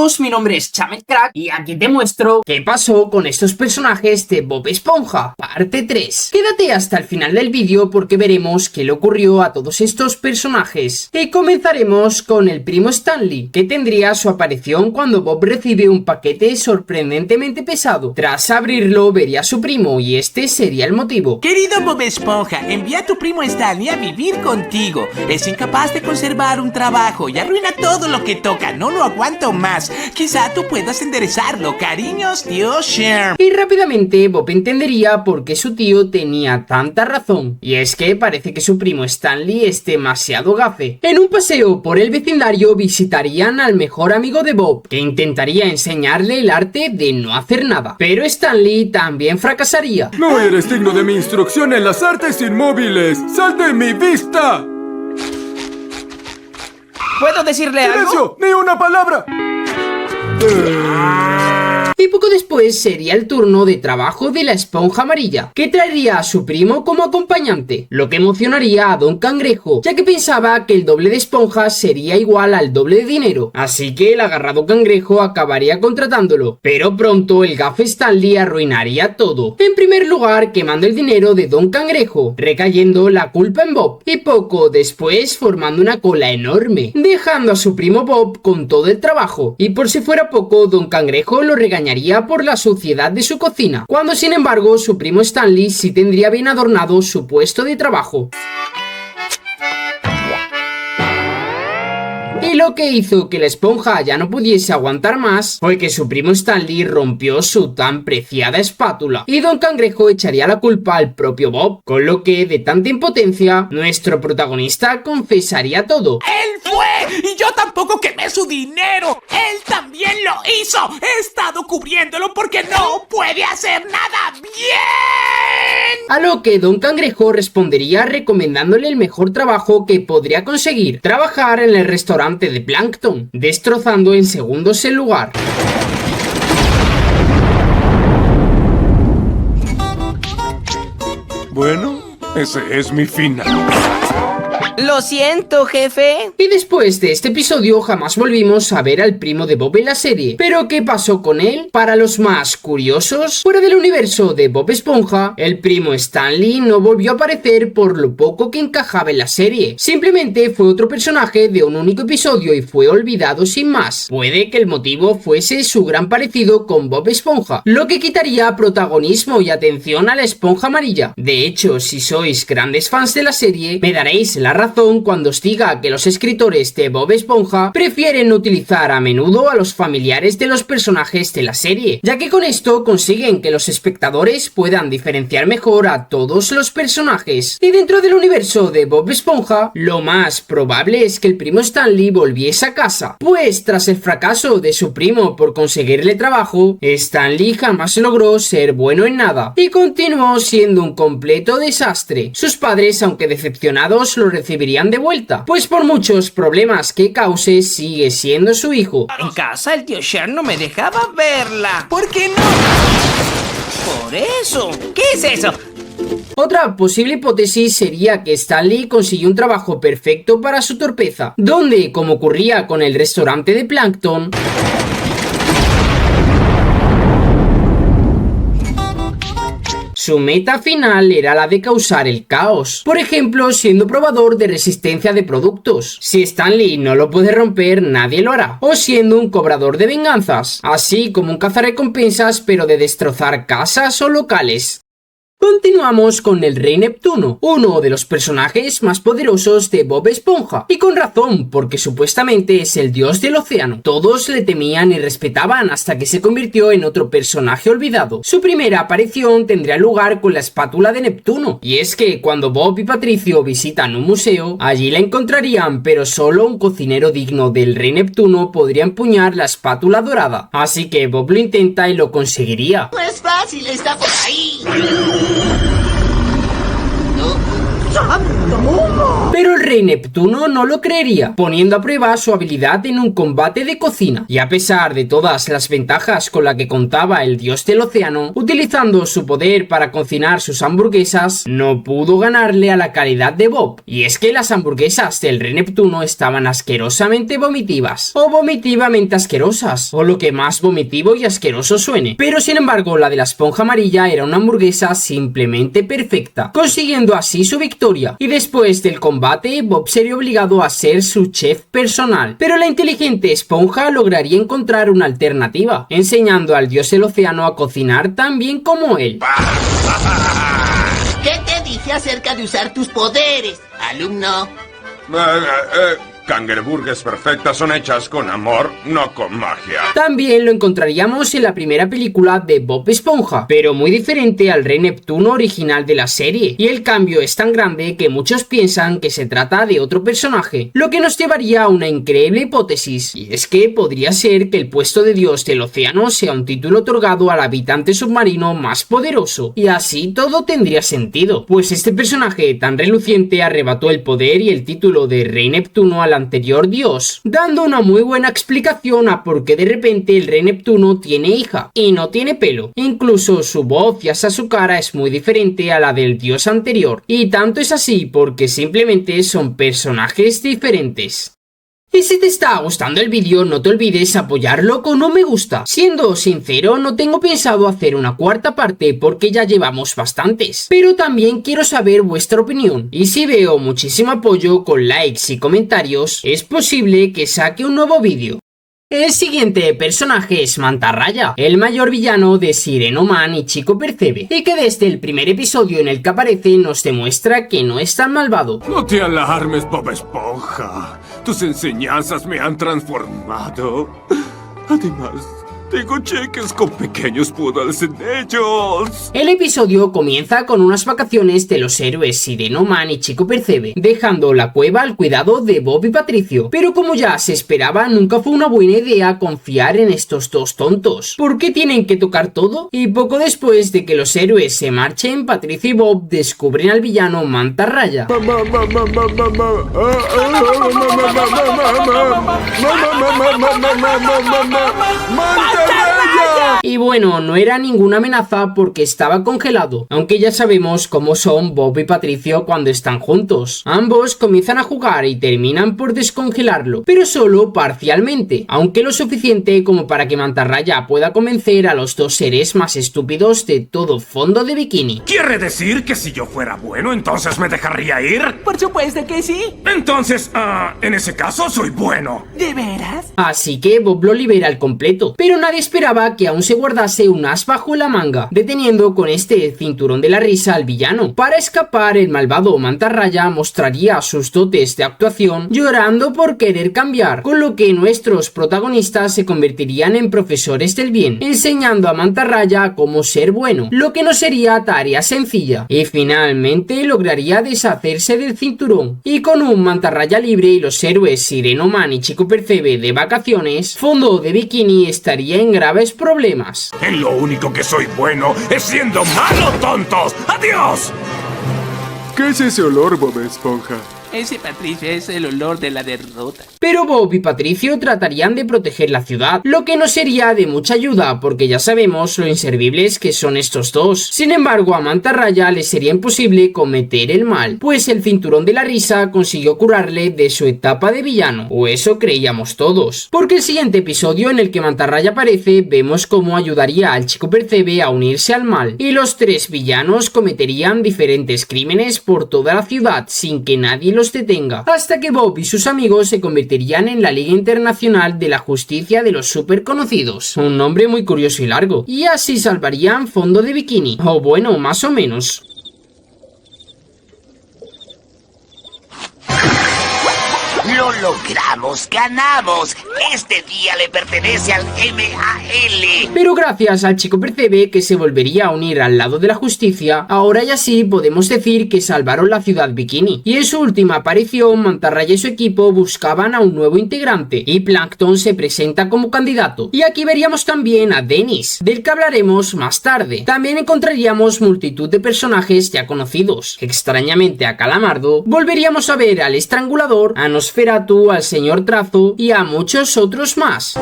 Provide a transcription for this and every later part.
todos, mi nombre es ChamelCrack y aquí te muestro qué pasó con estos personajes de Bob Esponja, parte 3. Quédate hasta el final del vídeo porque veremos qué le ocurrió a todos estos personajes. Y comenzaremos con el primo Stanley, que tendría su aparición cuando Bob recibe un paquete sorprendentemente pesado. Tras abrirlo vería a su primo y este sería el motivo. Querido Bob Esponja, envía a tu primo Stanley a vivir contigo. Es incapaz de conservar un trabajo y arruina todo lo que toca. No lo aguanto más. Quizá tú puedas enderezarlo. Cariños, tío Sherm. Y rápidamente Bob entendería por qué su tío tenía tanta razón. Y es que parece que su primo Stanley es demasiado gafe. En un paseo por el vecindario visitarían al mejor amigo de Bob, que intentaría enseñarle el arte de no hacer nada. Pero Stanley también fracasaría. No eres digno de mi instrucción en las artes inmóviles. ¡Sal de mi vista! ¿Puedo decirle algo? ¡Silencio! ¡Ni una palabra! Y poco después sería el turno de trabajo de la esponja amarilla, que traería a su primo como acompañante, lo que emocionaría a Don Cangrejo, ya que pensaba que el doble de esponja sería igual al doble de dinero, así que el agarrado cangrejo acabaría contratándolo. Pero pronto el gafe Stanley arruinaría todo, en primer lugar quemando el dinero de Don Cangrejo, recayendo la culpa en Bob, y poco después formando una cola enorme, dejando a su primo Bob con todo el trabajo. Y por si fuera poco, Don Cangrejo lo regañaría por la suciedad de su cocina, cuando sin embargo su primo Stanley sí tendría bien adornado su puesto de trabajo. Y lo que hizo que la esponja ya no pudiese aguantar más fue que su primo Stanley rompió su tan preciada espátula y Don Cangrejo echaría la culpa al propio Bob, con lo que de tanta impotencia nuestro protagonista confesaría todo. ¡Él fue! ¡Y yo tampoco quemé su dinero! ¡Él también lo hizo! ¡He estado cubriéndolo porque no puede hacer nada bien! A lo que Don Cangrejo respondería recomendándole el mejor trabajo que podría conseguir: trabajar en el restaurante de Plankton, destrozando en segundos el lugar. Bueno, ese es mi final. Lo siento, jefe. Y después de este episodio jamás volvimos a ver al primo de Bob en la serie. ¿Pero qué pasó con él? Para los más curiosos, fuera del universo de Bob Esponja, el primo Stanley no volvió a aparecer por lo poco que encajaba en la serie. Simplemente fue otro personaje de un único episodio y fue olvidado sin más. Puede que el motivo fuese su gran parecido con Bob Esponja, lo que quitaría protagonismo y atención a la esponja amarilla. De hecho, si sois grandes fans de la serie, me daréis la razón cuando os diga que los escritores de Bob Esponja prefieren utilizar a menudo a los familiares de los personajes de la serie, ya que con esto consiguen que los espectadores puedan diferenciar mejor a todos los personajes. Y dentro del universo de Bob Esponja, lo más probable es que el primo Stanley volviese a casa, pues tras el fracaso de su primo por conseguirle trabajo, Stanley jamás logró ser bueno en nada y continuó siendo un completo desastre. Sus padres, aunque decepcionados, lo recibirían de vuelta, pues por muchos problemas que cause sigue siendo su hijo. En casa el tío Sherm no me dejaba verla. ¿Por qué no? Por eso. ¿Qué es eso? Otra posible hipótesis sería que Stanley consiguió un trabajo perfecto para su torpeza, donde, como ocurría con el restaurante de Plankton, su meta final era la de causar el caos, por ejemplo siendo probador de resistencia de productos. Si Stanley no lo puede romper, nadie lo hará. O siendo un cobrador de venganzas, así como un cazarrecompensas pero de destrozar casas o locales. Continuamos con el Rey Neptuno, uno de los personajes más poderosos de Bob Esponja, y con razón, porque supuestamente es el dios del océano. Todos le temían y respetaban hasta que se convirtió en otro personaje olvidado. Su primera aparición tendría lugar con la espátula de Neptuno, y es que cuando Bob y Patricio visitan un museo, allí la encontrarían, pero solo un cocinero digno del Rey Neptuno podría empuñar la espátula dorada. Así que Bob lo intenta y lo conseguiría. No es fácil, está por ahí. Pero el rey Neptuno no lo creería, poniendo a prueba su habilidad en un combate de cocina. Y a pesar de todas las ventajas con las que contaba el dios del océano, utilizando su poder para cocinar sus hamburguesas, no pudo ganarle a la calidad de Bob. Y es que las hamburguesas del rey Neptuno estaban asquerosamente vomitivas, o vomitivamente asquerosas, o lo que más vomitivo y asqueroso suene. Pero sin embargo, la de la esponja amarilla era una hamburguesa simplemente perfecta, consiguiendo así su victoria. Y después del combate, Bob sería obligado a ser su chef personal. Pero la inteligente esponja lograría encontrar una alternativa, enseñando al dios del océano a cocinar tan bien como él. ¿Qué te dije acerca de usar tus poderes, alumno? Cangreburgers perfectas son hechas con amor, no con magia. También lo encontraríamos en la primera película de Bob Esponja, pero muy diferente al rey Neptuno original de la serie, y el cambio es tan grande que muchos piensan que se trata de otro personaje, lo que nos llevaría a una increíble hipótesis, y es que podría ser que el puesto de dios del océano sea un título otorgado al habitante submarino más poderoso, y así todo tendría sentido, pues este personaje tan reluciente arrebató el poder y el título de rey Neptuno al anterior dios, dando una muy buena explicación a por qué de repente el rey Neptuno tiene hija y no tiene pelo. Incluso su voz y hasta su cara es muy diferente a la del dios anterior, y tanto es así porque simplemente son personajes diferentes. Y si te está gustando el vídeo, no te olvides apoyarlo con un me gusta. Siendo sincero, no tengo pensado hacer una cuarta parte porque ya llevamos bastantes, pero también quiero saber vuestra opinión. Y si veo muchísimo apoyo con likes y comentarios, es posible que saque un nuevo vídeo. El siguiente personaje es Mantarraya, el mayor villano de Sireno Man y Chico Percebe, y que desde el primer episodio en el que aparece nos demuestra que no es tan malvado. No te alarmes, Bob Esponja. Tus enseñanzas me han transformado. Además, tengo cheques con pequeños poodles en ellos. El episodio comienza con unas vacaciones de los héroes Sireno Man y Chico Percebe, dejando la cueva al cuidado de Bob y Patricio. Pero como ya se esperaba, nunca fue una buena idea confiar en estos dos tontos. ¿Por qué tienen que tocar todo? Y poco después de que los héroes se marchen, Patricio y Bob descubren al villano Mantarraya. Y bueno, no era ninguna amenaza porque estaba congelado, aunque ya sabemos cómo son Bob y Patricio cuando están juntos. Ambos comienzan a jugar y terminan por descongelarlo, pero solo parcialmente, aunque lo suficiente como para que Mantarraya pueda convencer a los dos seres más estúpidos de todo fondo de bikini. ¿Quiere decir que si yo fuera bueno, entonces me dejaría ir? Por supuesto que sí. Entonces, en ese caso soy bueno. ¿De veras? Así que Bob lo libera al completo, pero nadie esperaba que aún se guardase un as bajo la manga, deteniendo con este cinturón de la risa al villano. Para escapar, el malvado Mantarraya mostraría sus dotes de actuación llorando por querer cambiar, con lo que nuestros protagonistas se convertirían en profesores del bien, enseñando a Mantarraya cómo ser bueno, lo que no sería tarea sencilla, y finalmente lograría deshacerse del cinturón. Y con un Mantarraya libre y los héroes Sireno Man y Chico Percebe de vacaciones, Fondo de Bikini estaría en graves problemas. En lo único que soy bueno es siendo malo, tontos. ¡Adiós! ¿Qué es ese olor, Bob Esponja? Ese, Patricio, es el olor de la derrota. Pero Bob y Patricio tratarían de proteger la ciudad, lo que no sería de mucha ayuda porque ya sabemos lo inservibles que son estos dos. Sin embargo, a Mantarraya le sería imposible cometer el mal, pues el cinturón de la risa consiguió curarle de su etapa de villano, o eso creíamos todos. Porque el siguiente episodio en el que Mantarraya aparece, vemos cómo ayudaría al Chico Percebe a unirse al mal, y los tres villanos cometerían diferentes crímenes por toda la ciudad sin que nadie los detenga, hasta que Bob y sus amigos se convertirían en la Liga Internacional de la Justicia de los Superconocidos, un nombre muy curioso y largo, y así salvarían Fondo de Bikini, o bueno, más o menos. Lo logramos, ganamos. Este día le pertenece al MAL. Pero gracias al Chico Percebe, que se volvería a unir al lado de la justicia, ahora ya sí podemos decir que salvaron la ciudad Bikini. Y en su última aparición, Mantarraya y su equipo buscaban a un nuevo integrante, y Plankton se presenta como candidato. Y aquí veríamos también a Dennis, del que hablaremos más tarde. También encontraríamos multitud de personajes ya conocidos. Extrañamente a Calamardo, volveríamos a ver al Estrangulador, a Nosferatu, al Señor Trazo y a muchos otros más.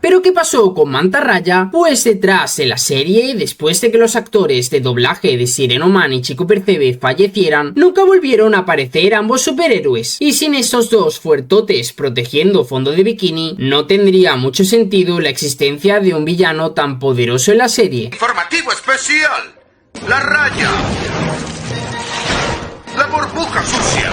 ¿Pero qué pasó con Mantarraya? Pues detrás de la serie, después de que los actores de doblaje de Sireno Man y Chico Percebe fallecieran, nunca volvieron a aparecer ambos superhéroes. Y sin estos dos fuertotes protegiendo Fondo de Bikini, no tendría mucho sentido la existencia de un villano tan poderoso en la serie. Informativo especial. La raya. La burbuja sucia.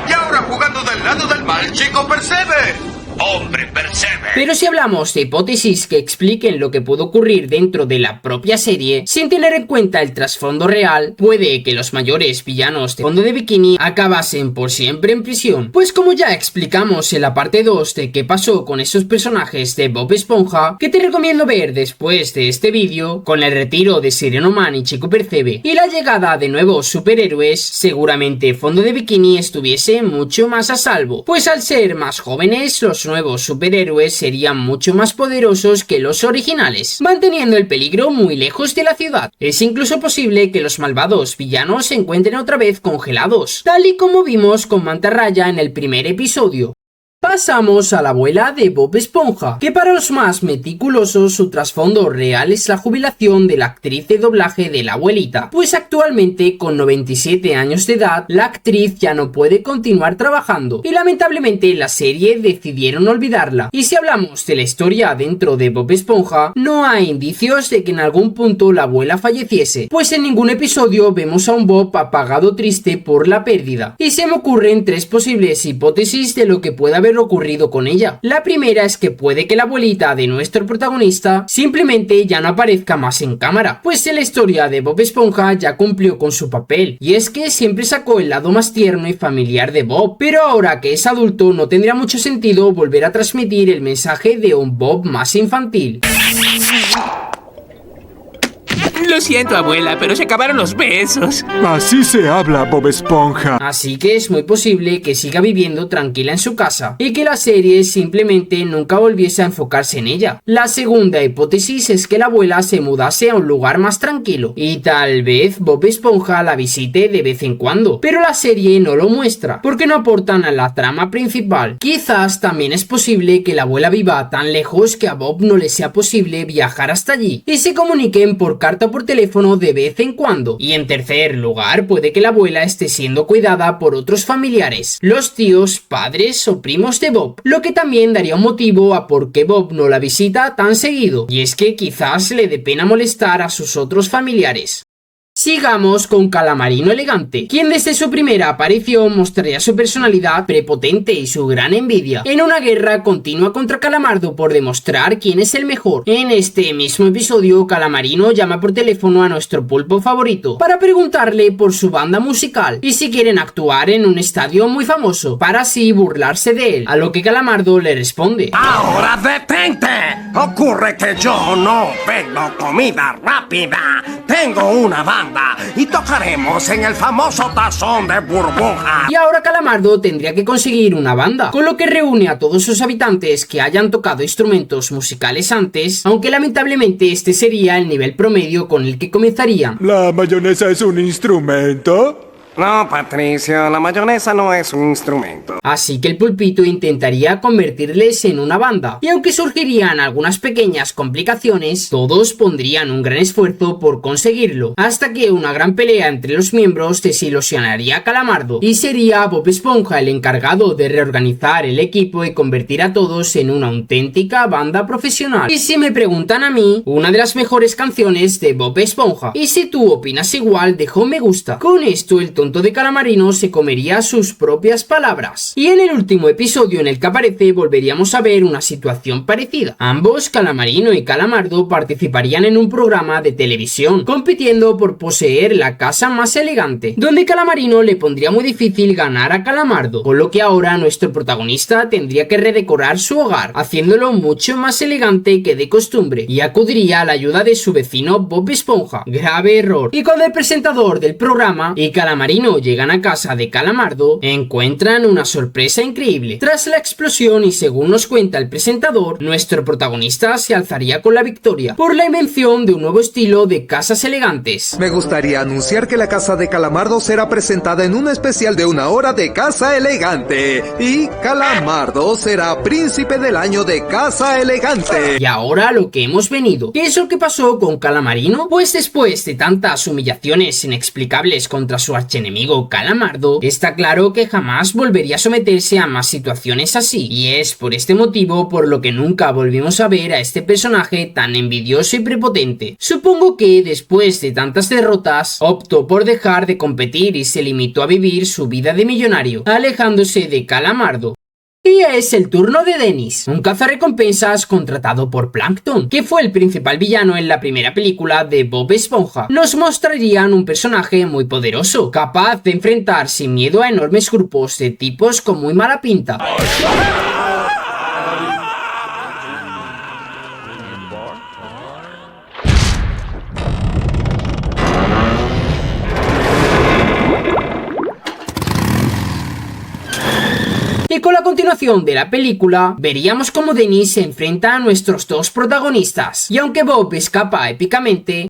Y ahora jugando del lado del mal, Chico Percebe. Hombre Percebe. Pero si hablamos de hipótesis que expliquen lo que puede ocurrir dentro de la propia serie, sin tener en cuenta el trasfondo real, puede que los mayores villanos de Fondo de Bikini acabasen por siempre en prisión. Pues como ya explicamos en la parte 2 de qué pasó con esos personajes de Bob Esponja, que te recomiendo ver después de este vídeo, con el retiro de Sireno Man y Chico Percebe y la llegada de nuevos superhéroes, seguramente Fondo de Bikini estuviese mucho más a salvo, pues al ser más jóvenes, los nuevos superhéroes serían mucho más poderosos que los originales, manteniendo el peligro muy lejos de la ciudad. Es incluso posible que los malvados villanos se encuentren otra vez congelados, tal y como vimos con Mantarraya en el primer episodio. Pasamos a la abuela de Bob Esponja, que para los más meticulosos su trasfondo real es la jubilación de la actriz de doblaje de la abuelita, pues actualmente con 97 años de edad la actriz ya no puede continuar trabajando y lamentablemente la serie decidieron olvidarla. Y si hablamos de la historia dentro de Bob Esponja, no hay indicios de que en algún punto la abuela falleciese, pues en ningún episodio vemos a un Bob apagado triste por la pérdida. Y se me ocurren tres posibles hipótesis de lo que puede haber ocurrido con ella. La primera es que puede que la abuelita de nuestro protagonista simplemente ya no aparezca más en cámara, pues en la historia de Bob Esponja ya cumplió con su papel, y es que siempre sacó el lado más tierno y familiar de Bob, pero ahora que es adulto no tendría mucho sentido volver a transmitir el mensaje de un Bob más infantil. Lo siento, abuela, pero se acabaron los besos. Así se habla, Bob Esponja. Así que es muy posible que siga viviendo tranquila en su casa y que la serie simplemente nunca volviese a enfocarse en ella. La segunda hipótesis es que la abuela se mudase a un lugar más tranquilo y tal vez Bob Esponja la visite de vez en cuando, pero la serie no lo muestra porque no aportan a la trama principal. Quizás también es posible que la abuela viva tan lejos que a Bob no le sea posible viajar hasta allí y se comuniquen por carta o por teléfono de vez en cuando. Y en tercer lugar, puede que la abuela esté siendo cuidada por otros familiares, los tíos, padres o primos de Bob, lo que también daría un motivo a por qué Bob no la visita tan seguido, y es que quizás le dé pena molestar a sus otros familiares. Sigamos con Calamarino Elegante, quien desde su primera aparición mostraría su personalidad prepotente y su gran envidia, en una guerra continua contra Calamardo por demostrar quién es el mejor. En este mismo episodio, Calamarino llama por teléfono a nuestro pulpo favorito para preguntarle por su banda musical y si quieren actuar en un estadio muy famoso, para así burlarse de él, a lo que Calamardo le responde: ¡Ahora detente! Ocurre que yo no vendo comida rápida. Tengo una banda y tocaremos en el famoso tazón de burbuja. Y ahora Calamardo tendría que conseguir una banda, con lo que reúne a todos sus habitantes que hayan tocado instrumentos musicales antes, aunque lamentablemente este sería el nivel promedio con el que comenzarían. ¿La mayonesa es un instrumento? No, Patricio, la mayonesa no es un instrumento. Así que el pulpito intentaría convertirles en una banda, y aunque surgirían algunas pequeñas complicaciones, todos pondrían un gran esfuerzo por conseguirlo, hasta que una gran pelea entre los miembros desilusionaría a Calamardo, y sería Bob Esponja el encargado de reorganizar el equipo y convertir a todos en una auténtica banda profesional. Y si me preguntan a mí, una de las mejores canciones de Bob Esponja. Y si tú opinas igual, deja un me gusta. Con esto el tonto tonto de Calamarino se comería sus propias palabras. Y en el último episodio en el que aparece volveríamos a ver una situación parecida. Ambos, Calamarino y Calamardo, participarían en un programa de televisión, compitiendo por poseer la casa más elegante, donde Calamarino le pondría muy difícil ganar a Calamardo, con lo que ahora nuestro protagonista tendría que redecorar su hogar, haciéndolo mucho más elegante que de costumbre, y acudiría a la ayuda de su vecino Bob Esponja. Grave error. Y cuando el presentador del programa y Calamarino llegan a casa de Calamardo, encuentran una sorpresa increíble. Tras la explosión, y según nos cuenta el presentador, nuestro protagonista se alzaría con la victoria por la invención de un nuevo estilo de casas elegantes. Me gustaría anunciar que la casa de Calamardo será presentada en un especial de 1 hora de casa elegante, y Calamardo será príncipe del año de casa elegante. Y ahora lo que hemos venido. ¿Qué es lo que pasó con Calamarino? Pues después de tantas humillaciones inexplicables contra su archienemigo Calamardo, está claro que jamás volvería a someterse a más situaciones así, y es por este motivo por lo que nunca volvimos a ver a este personaje tan envidioso y prepotente. Supongo que después de tantas derrotas optó por dejar de competir y se limitó a vivir su vida de millonario, alejándose de Calamardo. Y es el turno de Dennis, un cazarrecompensas contratado por Plankton, que fue el principal villano en la primera película de Bob Esponja. Nos mostrarían un personaje muy poderoso, capaz de enfrentar sin miedo a enormes grupos de tipos con muy mala pinta. Y con la continuación de la película, veríamos cómo Dennis se enfrenta a nuestros dos protagonistas. Y aunque Bob escapa épicamente,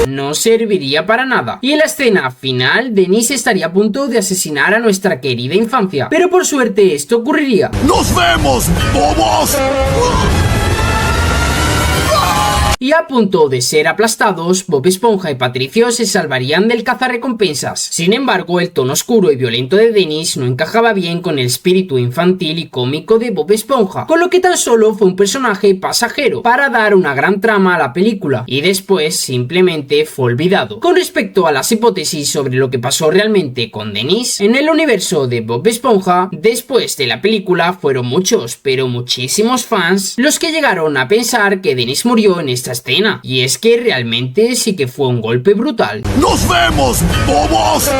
no serviría para nada. Y en la escena final, Dennis estaría a punto de asesinar a nuestra querida infancia. Pero por suerte esto ocurriría. ¡Nos vemos, bobos! Y a punto de ser aplastados, Bob Esponja y Patricio se salvarían del cazarrecompensas. Sin embargo, el tono oscuro y violento de Dennis no encajaba bien con el espíritu infantil y cómico de Bob Esponja, con lo que tan solo fue un personaje pasajero para dar una gran trama a la película, y después simplemente fue olvidado. Con respecto a las hipótesis sobre lo que pasó realmente con Dennis, en el universo de Bob Esponja, después de la película fueron muchos, pero muchísimos fans los que llegaron a pensar que Dennis murió en esta escena, y es que realmente sí que fue un golpe brutal. ¡Nos vemos, bobos!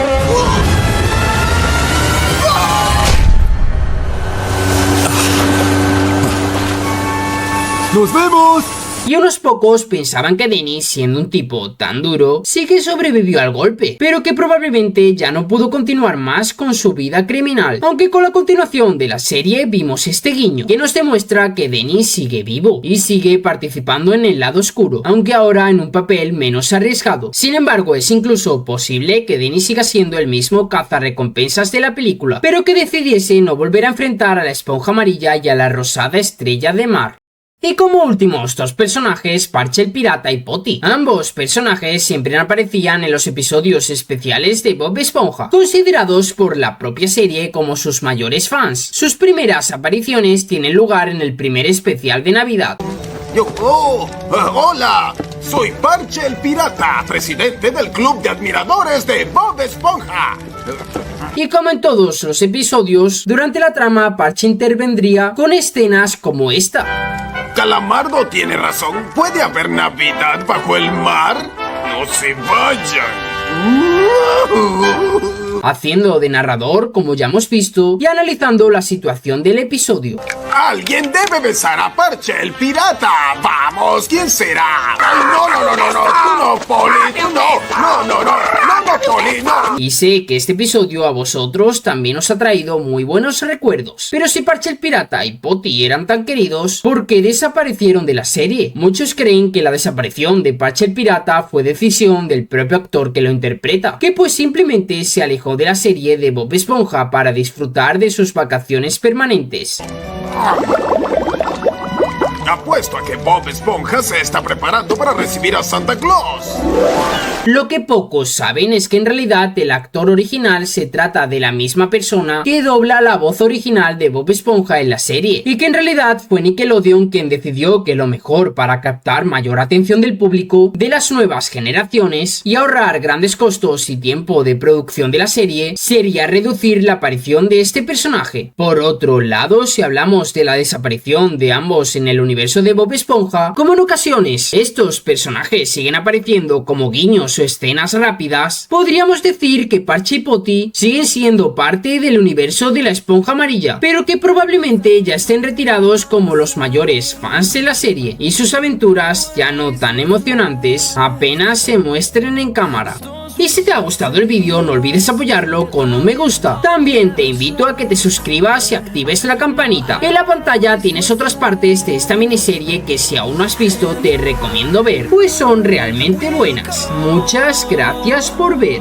¡Nos vemos! Y unos pocos pensaban que Dennis, siendo un tipo tan duro, sí que sobrevivió al golpe, pero que probablemente ya no pudo continuar más con su vida criminal. Aunque con la continuación de la serie vimos este guiño, que nos demuestra que Dennis sigue vivo y sigue participando en el lado oscuro, aunque ahora en un papel menos arriesgado. Sin embargo, es incluso posible que Dennis siga siendo el mismo cazarrecompensas de la película, pero que decidiese no volver a enfrentar a la esponja amarilla y a la rosada estrella de mar. Y como últimos dos personajes, Parche el pirata y Potty. Ambos personajes siempre aparecían en los episodios especiales de Bob Esponja, considerados por la propia serie como sus mayores fans. Sus primeras apariciones tienen lugar en el primer especial de Navidad. ¡Hola! Soy Parche el pirata, presidente del club de admiradores de Bob Esponja. Y como en todos los episodios, durante la trama Parche intervendría con escenas como esta. Calamardo tiene razón. ¿Puede haber Navidad bajo el mar? ¡No se vayan! Haciendo de narrador, como ya hemos visto, y analizando la situación del episodio. ¡Alguien debe besar a Parche el pirata! ¡Vamos! ¿Quién será? ¡Ay, no! ¡Tú no, Polly! ¡Tú no, Polly! ¡No! Y sé que este episodio a vosotros también os ha traído muy buenos recuerdos. Pero si Parche el pirata y Potty eran tan queridos, ¿por qué desaparecieron de la serie? Muchos creen que la desaparición de Parche el pirata fue decisión del propio actor que lo interpreta, que pues simplemente se alejó de la serie de Bob Esponja para disfrutar de sus vacaciones permanentes. Apuesto a que Bob Esponja se está preparando para recibir a Santa Claus. Lo que pocos saben es que en realidad el actor original se trata de la misma persona que dobla la voz original de Bob Esponja en la serie, y que en realidad fue Nickelodeon quien decidió que lo mejor para captar mayor atención del público de las nuevas generaciones y ahorrar grandes costos y tiempo de producción de la serie sería reducir la aparición de este personaje. Por otro lado, si hablamos de la desaparición de ambos en el universo de Bob Esponja, como en ocasiones estos personajes siguen apareciendo como guiños o escenas rápidas, podríamos decir que Parche y Potty siguen siendo parte del universo de la Esponja Amarilla, pero que probablemente ya estén retirados como los mayores fans de la serie y sus aventuras, ya no tan emocionantes, apenas se muestren en cámara. Y si te ha gustado el vídeo, no olvides apoyarlo con un me gusta. También te invito a que te suscribas y actives la campanita. En la pantalla tienes otras partes de esta miniserie que si aún no has visto te recomiendo ver, pues son realmente buenas. Muchas gracias por ver.